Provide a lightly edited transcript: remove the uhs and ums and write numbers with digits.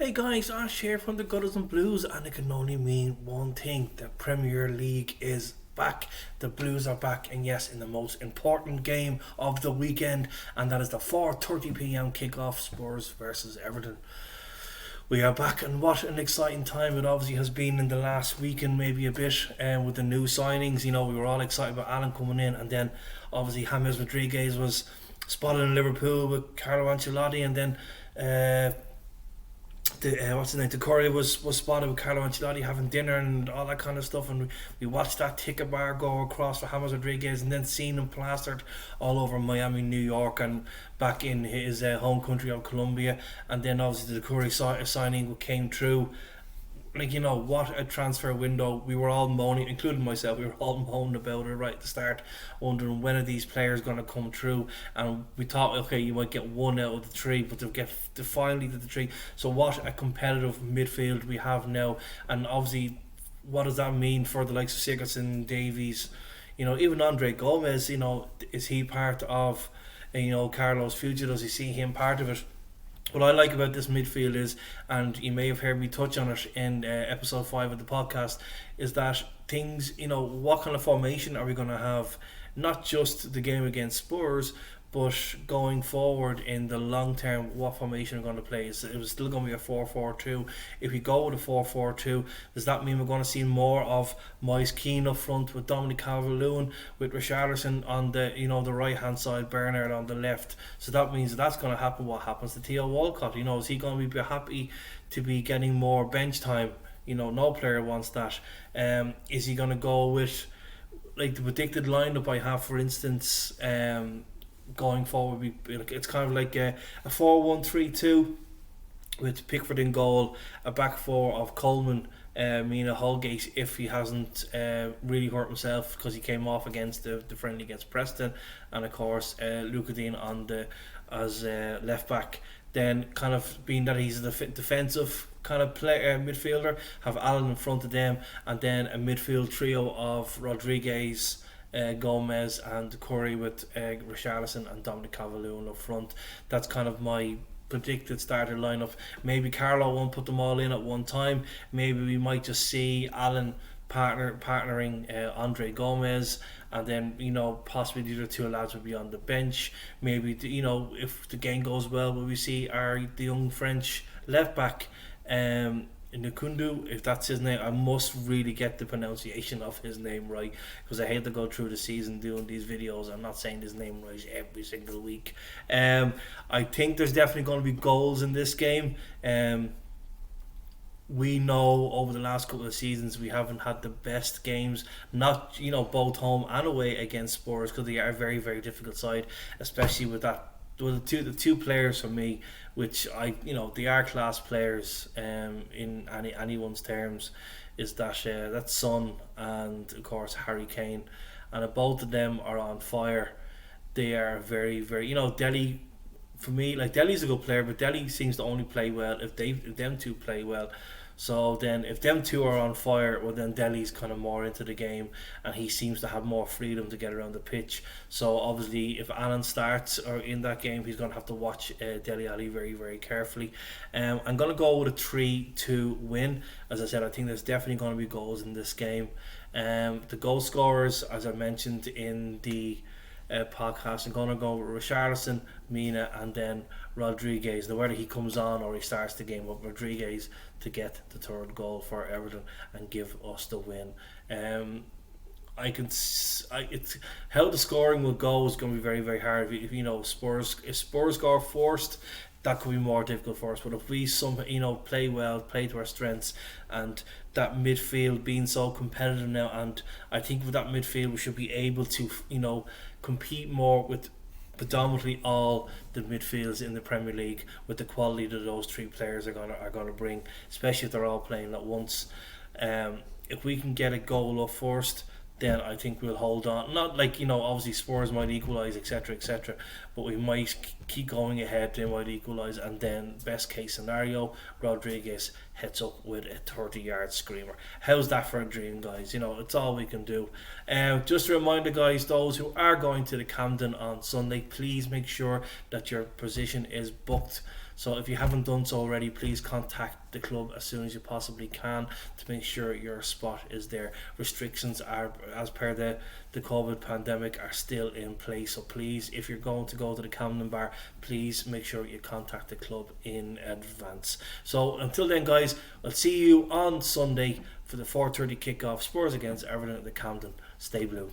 Hey guys, Ash here from the Gutters and Blues, and it can only mean one thing: the Premier League is back. The Blues are back, and yes, in the most important game of the weekend, and that is the 4:30 p.m. kickoff: Spurs versus Everton. We are back, and what an exciting time it obviously has been in the last week and maybe a bit, with the new signings. We were all excited about Alan coming in, and then obviously James Rodriguez was spotted in Liverpool with Carlo Ancelotti, and then what's his name? The Corey was spotted with Carlo Ancelotti having dinner and all that kind of stuff, and we watched that ticket bar go across for James Rodriguez, and then seeing him plastered all over Miami, New York, and back in his home country of Colombia, and then obviously the Corey signing came through. What a transfer window. We were all moaning, including myself, we were all moaning about it right at the start, wondering when are these players going to come through. And we thought, okay, you might get one out of the three, but they finally did the three. So what a competitive midfield we have now. And obviously, what does that mean for the likes of Sigurdsson, Davies, even Andre Gomez? Is he part of Carlo's future? Does he see him part of it? What I like about this midfield is, and you may have heard me touch on it in episode 5 of the podcast, is that things, what kind of formation are we going to have? Not just the game against Spurs, but going forward in the long term, what formation we're going to play. It was still going to be a 4-4-2. If we go with a 4-4-2, does that mean we're going to see more of Moise Keane up front with Dominic Calvert-Lewin, with Richarlison on the the right hand side, Bernard on the left? So that means that's going to happen. What happens to Theo Walcott? Is he going to be happy to be getting more bench time? No player wants that. Is he going to go with like the predicted lineup I have, for instance? Going forward, it's kind of like a 4-1-3-2 with Pickford in goal, a back four of Coleman, Mina Holgate if he hasn't really hurt himself, because he came off against the friendly against Preston, and of course Luca Dean on the as left back. Then kind of being that he's the defensive kind of midfielder, have Allen in front of them, and then a midfield trio of Rodriguez, Gomez and Curry with Richarlison and Dominic Calvert-Lewin up front. That's kind of my predicted starter lineup. Maybe Carlo won't put them all in at one time. Maybe we might just see Allen partnering Andre Gomez, and then possibly the other two lads will be on the bench. Maybe if the game goes well, will we see the young French left back, Nkundu, if that's his name. I must really get the pronunciation of his name right, because I hate to go through the season doing these videos. I'm not saying his name right every single week. I think there's definitely going to be goals in this game. We know over the last couple of seasons we haven't had the best games, not both home and away against Spurs, because they are a very, very difficult side, especially with that. Well, the two players for me, which they are class players in anyone's terms, is that Son and of course Harry Kane, and if both of them are on fire, they are very, very Delhi. For me, like, Delhi's a good player, but Delhi seems to only play well if them two play well. So then if them two are on fire, well then Delhi's kind of more into the game, and he seems to have more freedom to get around the pitch. So obviously if Allen starts or in that game, he's going to have to watch Dele Alli very, very carefully. I'm going to go with a 3-2 win. As I said, I think there's definitely going to be goals in this game. The goal scorers, as I mentioned in the podcast, I'm going to go with Richarlison, Mina, and then Rodriguez. Now, whether he comes on or he starts the game with Rodriguez to get the third goal for Everton and give us the win. It's how the scoring will go is going to be very, very hard. If Spurs score first, that could be more difficult for us. But if we play well, play to our strengths, and that midfield being so competitive now, and I think with that midfield we should be able to compete more with predominantly all the midfields in the Premier League, with the quality that those three players are gonna bring, especially if they're all playing at once. If we can get a goal up first, then I think we'll hold on. Not like, obviously Spurs might equalise, etc., etc., but we might keep going ahead. They might equalise, and then best case scenario, Rodriguez hits up with a 30-yard screamer. How's that for a dream, guys? It's all we can do. Just a reminder, guys, those who are going to the Camden on Sunday, please make sure that your position is booked So if you haven't done so already, please contact the club as soon as you possibly can to make sure your spot is there. Restrictions are, as per the COVID pandemic, are still in place. So please, if you're going to go to the Camden Bar, please make sure you contact the club in advance. So until then, guys, I'll see you on Sunday for the 4:30 kickoff. Spurs against Everton at the Camden. Stay blue.